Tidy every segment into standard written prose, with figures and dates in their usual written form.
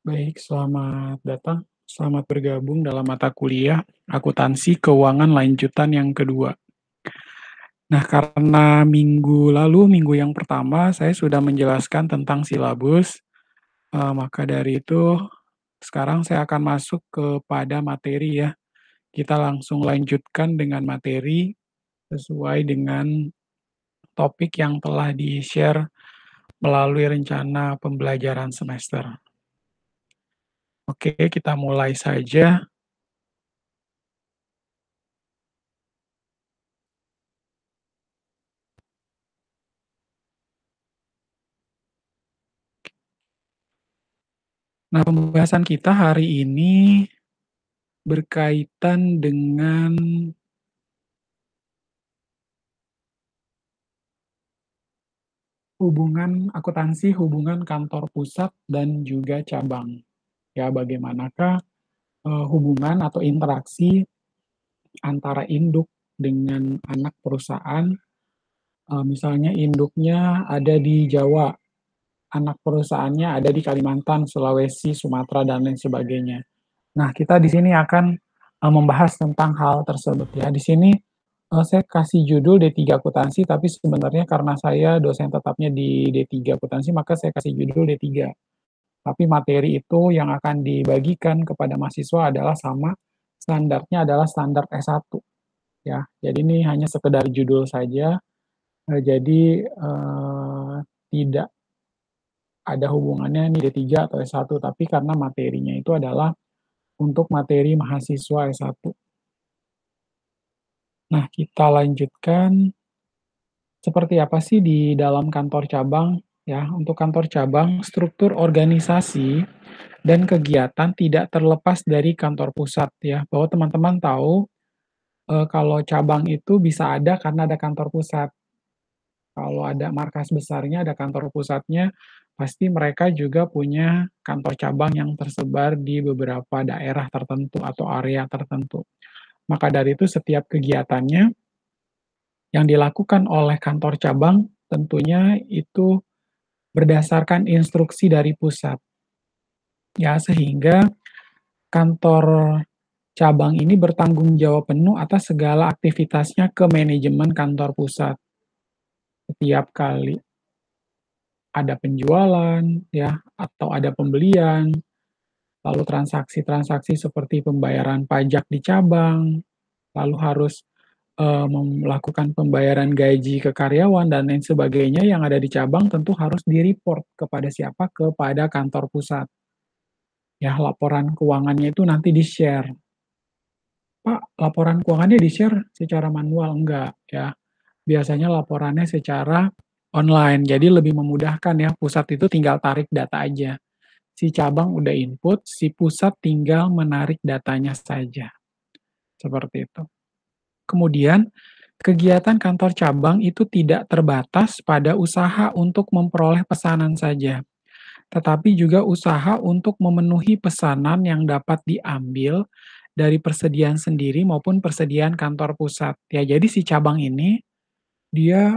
Baik, selamat datang. Selamat bergabung dalam mata kuliah Akuntansi Keuangan Lanjutan yang kedua. Nah, karena minggu yang pertama saya sudah menjelaskan tentang silabus, maka dari itu sekarang saya akan masuk kepada materi ya. Kita langsung lanjutkan dengan materi sesuai dengan topik yang telah di-share melalui rencana pembelajaran semester. Oke, kita mulai saja. Nah, pembahasan kita hari ini berkaitan dengan hubungan akuntansi, hubungan kantor pusat dan juga cabang. Ya, bagaimanakah hubungan atau interaksi antara induk dengan anak perusahaan, misalnya induknya ada di Jawa, anak perusahaannya ada di Kalimantan, Sulawesi, Sumatera, dan lain sebagainya. Nah, kita di sini akan membahas tentang hal tersebut ya. Di sini saya kasih judul D3 Akuntansi, tapi sebenarnya karena saya dosen tetapnya di D3 Akuntansi, maka saya kasih judul D3. Tapi materi itu yang akan dibagikan kepada mahasiswa adalah sama, standarnya adalah standar S1 ya. Jadi ini hanya sekedar judul saja, jadi tidak ada hubungannya nih D3 atau S1, tapi karena materinya itu adalah untuk materi mahasiswa S1. Nah, kita lanjutkan. Seperti apa sih di dalam kantor cabang? Ya, untuk kantor cabang, struktur organisasi dan kegiatan tidak terlepas dari kantor pusat ya. Bahwa teman-teman tahu kalau cabang itu bisa ada karena ada kantor pusat. Kalau ada markas besarnya, ada kantor pusatnya, pasti mereka juga punya kantor cabang yang tersebar di beberapa daerah tertentu atau area tertentu. Maka dari itu setiap kegiatannya yang dilakukan oleh kantor cabang tentunya itu berdasarkan instruksi dari pusat. Ya, sehingga kantor cabang ini bertanggung jawab penuh atas segala aktivitasnya ke manajemen kantor pusat. Setiap kali ada penjualan, ya, atau ada pembelian, lalu transaksi-transaksi seperti pembayaran pajak di cabang, lalu harus melakukan pembayaran gaji ke karyawan dan lain sebagainya yang ada di cabang tentu harus di-report kepada siapa? Kepada kantor pusat. Ya, laporan keuangannya itu nanti di-share. "Pak, laporan keuangannya di-share secara manual?" Enggak, ya. Biasanya laporannya secara online, jadi lebih memudahkan ya, pusat itu tinggal tarik data aja. Si cabang udah input, si pusat tinggal menarik datanya saja, seperti itu. Kemudian, kegiatan kantor cabang itu tidak terbatas pada usaha untuk memperoleh pesanan saja, tetapi juga usaha untuk memenuhi pesanan yang dapat diambil dari persediaan sendiri maupun persediaan kantor pusat. Ya, jadi si cabang ini, dia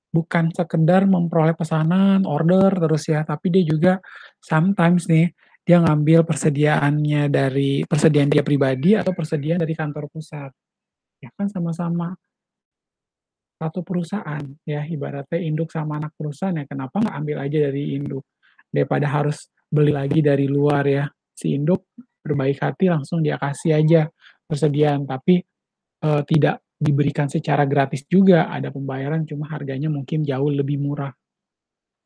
bukan sekedar memperoleh pesanan, order terus ya, tapi dia juga sometimes nih, dia ngambil persediaannya dari persediaan dia pribadi atau persediaan dari kantor pusat. Ya kan sama-sama satu perusahaan ya, ibaratnya induk sama anak perusahaan ya, kenapa nggak ambil aja dari induk, daripada harus beli lagi dari luar ya. Si induk berbaik hati langsung dia kasih aja persediaan, tapi tidak diberikan secara gratis juga, ada pembayaran cuma harganya mungkin jauh lebih murah,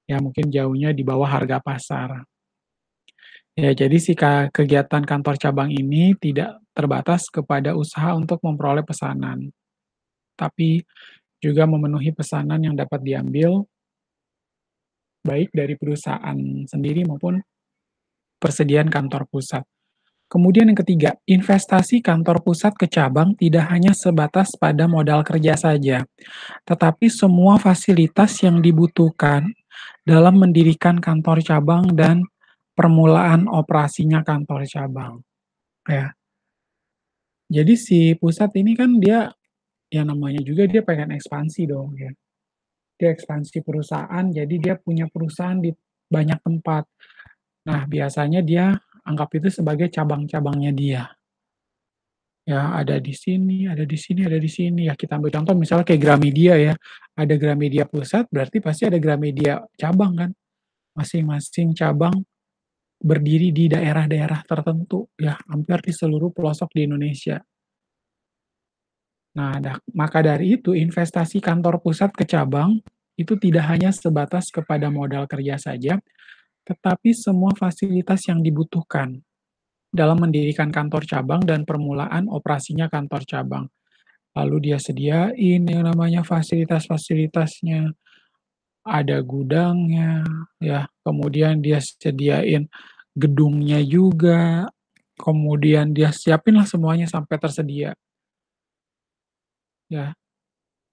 ya mungkin jauhnya di bawah harga pasar. Ya jadi si kegiatan kantor cabang ini tidak terbatas kepada usaha untuk memperoleh pesanan, tapi juga memenuhi pesanan yang dapat diambil baik dari perusahaan sendiri maupun persediaan kantor pusat. Kemudian yang ketiga, investasi kantor pusat ke cabang tidak hanya sebatas pada modal kerja saja, tetapi semua fasilitas yang dibutuhkan dalam mendirikan kantor cabang dan permulaan operasinya kantor cabang. Ya, jadi si pusat ini kan dia, ya namanya juga dia pengen ekspansi dong ya. Dia ekspansi perusahaan, jadi dia punya perusahaan di banyak tempat. Nah, biasanya dia anggap itu sebagai cabang-cabangnya dia. Ya, ada di sini, ada di sini, ada di sini. Ya, kita ambil contoh misalnya kayak Gramedia ya. Ada Gramedia Pusat, berarti pasti ada Gramedia cabang kan. Masing-masing cabang berdiri di daerah-daerah tertentu ya, hampir di seluruh pelosok di Indonesia. Nah, maka dari itu investasi kantor pusat ke cabang itu tidak hanya sebatas kepada modal kerja saja, tetapi semua fasilitas yang dibutuhkan dalam mendirikan kantor cabang dan permulaan operasinya kantor cabang. Lalu dia sediain yang namanya fasilitas-fasilitasnya, ada gudangnya, ya, kemudian dia sediain gedungnya juga, kemudian dia siapin lah semuanya sampai tersedia, ya.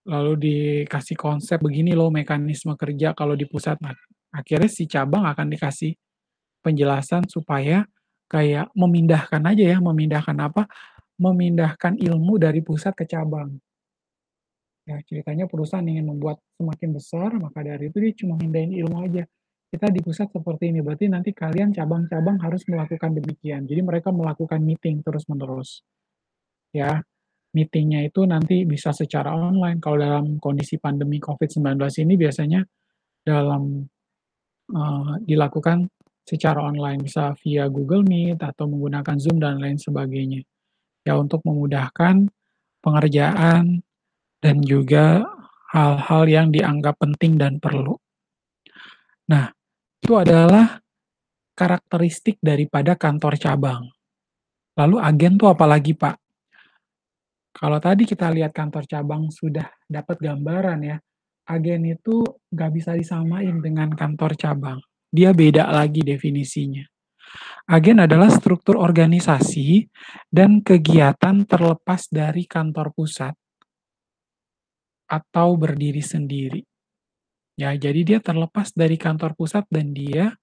Lalu dikasih konsep, "Begini loh mekanisme kerja kalau di pusat." Nah, akhirnya si cabang akan dikasih penjelasan supaya kayak memindahkan aja ya, memindahkan apa, memindahkan ilmu dari pusat ke cabang. Ya, ceritanya perusahaan ingin membuat semakin besar, maka dari itu dia cuma mindahin ilmu aja. Kita di pusat seperti ini, berarti nanti kalian cabang-cabang harus melakukan demikian. Jadi mereka melakukan meeting terus-menerus, ya. Meetingnya itu nanti bisa secara online, kalau dalam kondisi pandemi COVID-19 ini biasanya dalam dilakukan secara online, bisa via Google Meet atau menggunakan Zoom dan lain sebagainya. Ya, untuk memudahkan pengerjaan dan juga hal-hal yang dianggap penting dan perlu. Nah, itu adalah karakteristik daripada kantor cabang. Lalu agen tuh apalagi, Pak? Kalau tadi kita lihat kantor cabang sudah dapat gambaran ya, agen itu nggak bisa disamain dengan kantor cabang. Dia beda lagi definisinya. Agen adalah struktur organisasi dan kegiatan terlepas dari kantor pusat atau berdiri sendiri. Ya, jadi dia terlepas dari kantor pusat dan dia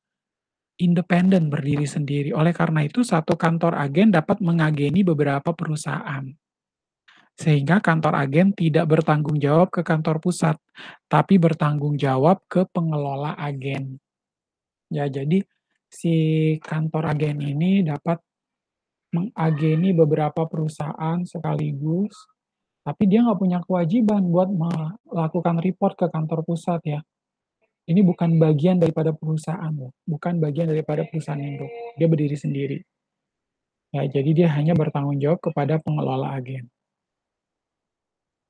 independen berdiri sendiri. Oleh karena itu, satu kantor agen dapat mengageni beberapa perusahaan. Sehingga kantor agen tidak bertanggung jawab ke kantor pusat, tapi bertanggung jawab ke pengelola agen. Ya, jadi si kantor agen ini dapat mengageni beberapa perusahaan sekaligus, tapi dia nggak punya kewajiban buat melakukan report ke kantor pusat ya. Ini bukan bagian daripada perusahaan loh, bukan bagian daripada perusahaan induk. Dia berdiri sendiri. Ya, jadi dia hanya bertanggung jawab kepada pengelola agen.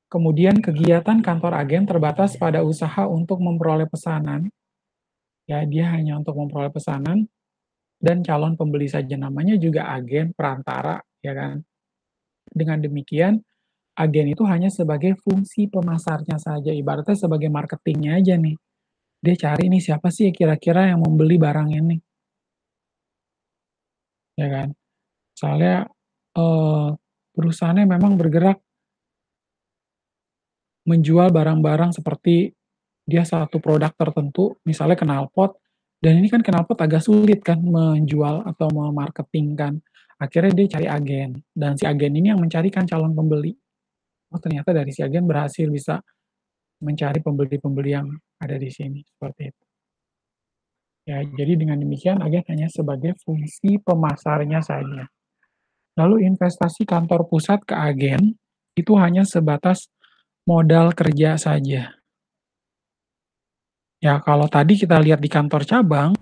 Kemudian kegiatan kantor agen terbatas pada usaha untuk memperoleh pesanan. Ya, dia hanya untuk memperoleh pesanan dan calon pembeli saja. Namanya juga agen perantara, ya kan? Dengan demikian, agen itu hanya sebagai fungsi pemasarnya saja, ibaratnya sebagai marketingnya aja nih. Dia cari nih siapa sih kira-kira yang membeli barang ini, ya kan? Soalnya perusahaannya memang bergerak menjual barang-barang seperti dia satu produk tertentu, misalnya knalpot, dan ini kan knalpot agak sulit kan menjual atau memarketingkan. Akhirnya dia cari agen, dan si agen ini yang mencarikan calon pembeli. Oh ternyata dari si agen berhasil bisa mencari pembeli-pembeli yang ada di sini, seperti itu. Ya, jadi dengan demikian agen hanya sebagai fungsi pemasarnya saja. Lalu investasi kantor pusat ke agen itu hanya sebatas modal kerja saja. Ya, kalau tadi kita lihat di kantor cabang,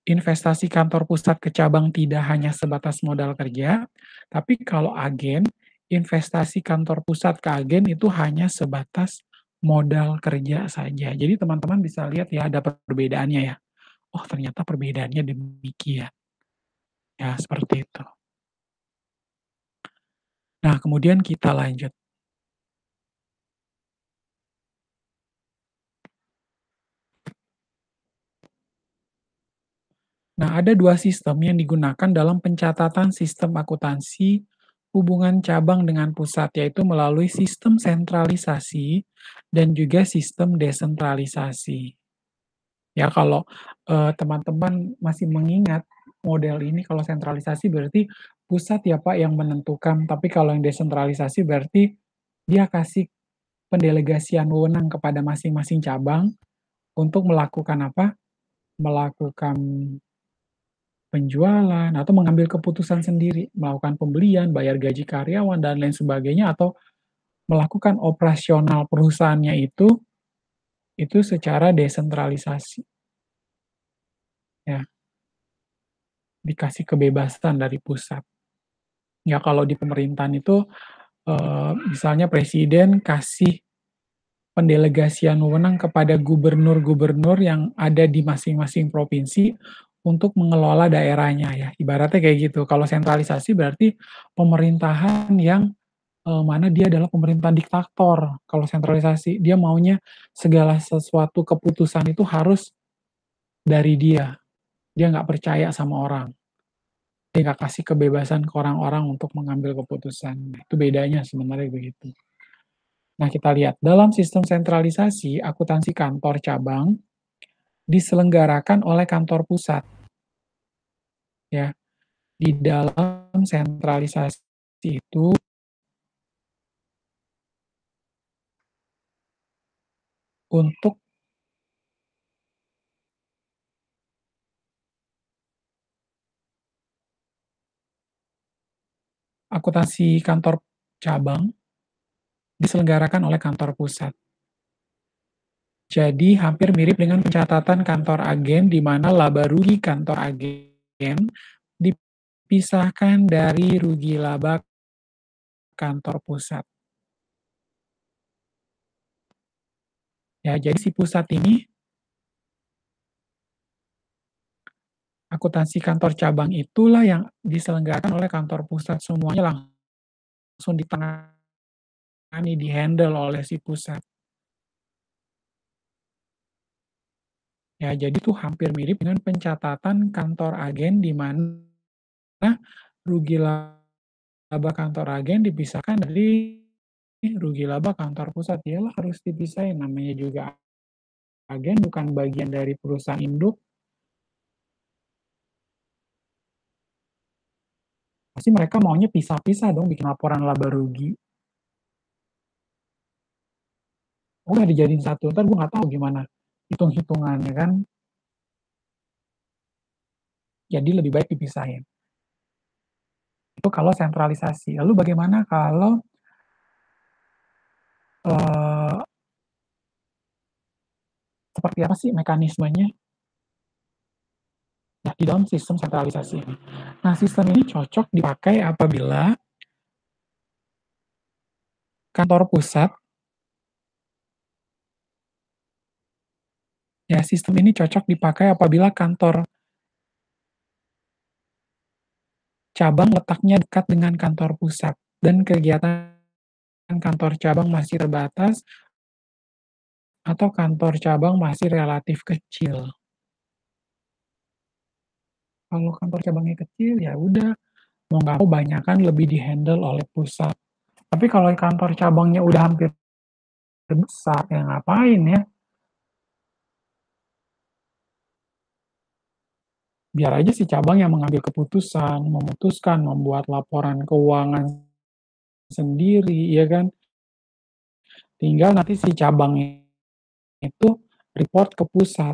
investasi kantor pusat ke cabang tidak hanya sebatas modal kerja, tapi kalau agen, investasi kantor pusat ke agen itu hanya sebatas modal kerja saja. Jadi teman-teman bisa lihat ya ada perbedaannya ya. Oh, ternyata perbedaannya demikian. Ya, seperti itu. Nah, kemudian kita lanjut. Nah, ada dua sistem yang digunakan dalam pencatatan sistem akuntansi hubungan cabang dengan pusat, yaitu melalui sistem sentralisasi dan juga sistem desentralisasi. Ya, kalau teman-teman masih mengingat model ini, kalau sentralisasi berarti pusat ya Pak yang menentukan, tapi kalau yang desentralisasi berarti dia kasih pendelegasian wewenang kepada masing-masing cabang untuk melakukan apa? Melakukan penjualan, atau mengambil keputusan sendiri, melakukan pembelian, bayar gaji karyawan, dan lain sebagainya, atau melakukan operasional perusahaannya itu secara desentralisasi, ya, dikasih kebebasan dari pusat. Ya kalau di pemerintahan itu, misalnya presiden kasih pendelegasian wewenang kepada gubernur-gubernur yang ada di masing-masing provinsi untuk mengelola daerahnya ya, ibaratnya kayak gitu. Kalau sentralisasi berarti pemerintahan yang, mana dia adalah pemerintahan diktator. Kalau sentralisasi, dia maunya segala sesuatu keputusan itu harus dari dia nggak percaya sama orang, dia nggak kasih kebebasan ke orang-orang untuk mengambil keputusan. Nah, itu bedanya sebenarnya begitu. Nah, kita lihat dalam sistem sentralisasi, akuntansi kantor cabang diselenggarakan oleh kantor pusat, ya. Di dalam sentralisasi itu, untuk akuntansi kantor cabang diselenggarakan oleh kantor pusat. Jadi hampir mirip dengan pencatatan kantor agen di mana laba rugi kantor agen dipisahkan dari rugi laba kantor pusat. Ya, jadi si pusat ini, akuntansi kantor cabang itulah yang diselenggarakan oleh kantor pusat, semuanya langsung ditangani, di-handle oleh si pusat. Ya, jadi tuh hampir mirip dengan pencatatan kantor agen di mana rugi laba kantor agen dipisahkan dari rugi laba kantor pusat. Iyalah harus dipisahin, namanya juga agen bukan bagian dari perusahaan induk, pasti mereka maunya pisah-pisah dong bikin laporan laba rugi. Udah dijadiin satu, entar gue nggak tahu gimana hitung-hitungannya kan, jadi lebih baik dipisahin. Itu kalau sentralisasi. Lalu bagaimana kalau, eee, seperti apa sih mekanismenya? Nah, di dalam sistem sentralisasi ini. Nah, sistem ini cocok dipakai apabila kantor pusat, ya sistem ini cocok dipakai apabila kantor cabang letaknya dekat dengan kantor pusat dan kegiatan kantor cabang masih terbatas atau kantor cabang masih relatif kecil. Kalau kantor cabangnya kecil, ya udah, mau nggak mau banyakan lebih di-handle oleh pusat. Tapi kalau kantor cabangnya udah hampir besar, ya ngapain ya, biar aja si cabang yang mengambil keputusan, memutuskan, membuat laporan keuangan sendiri, ya kan. Tinggal nanti si cabang itu report ke pusat.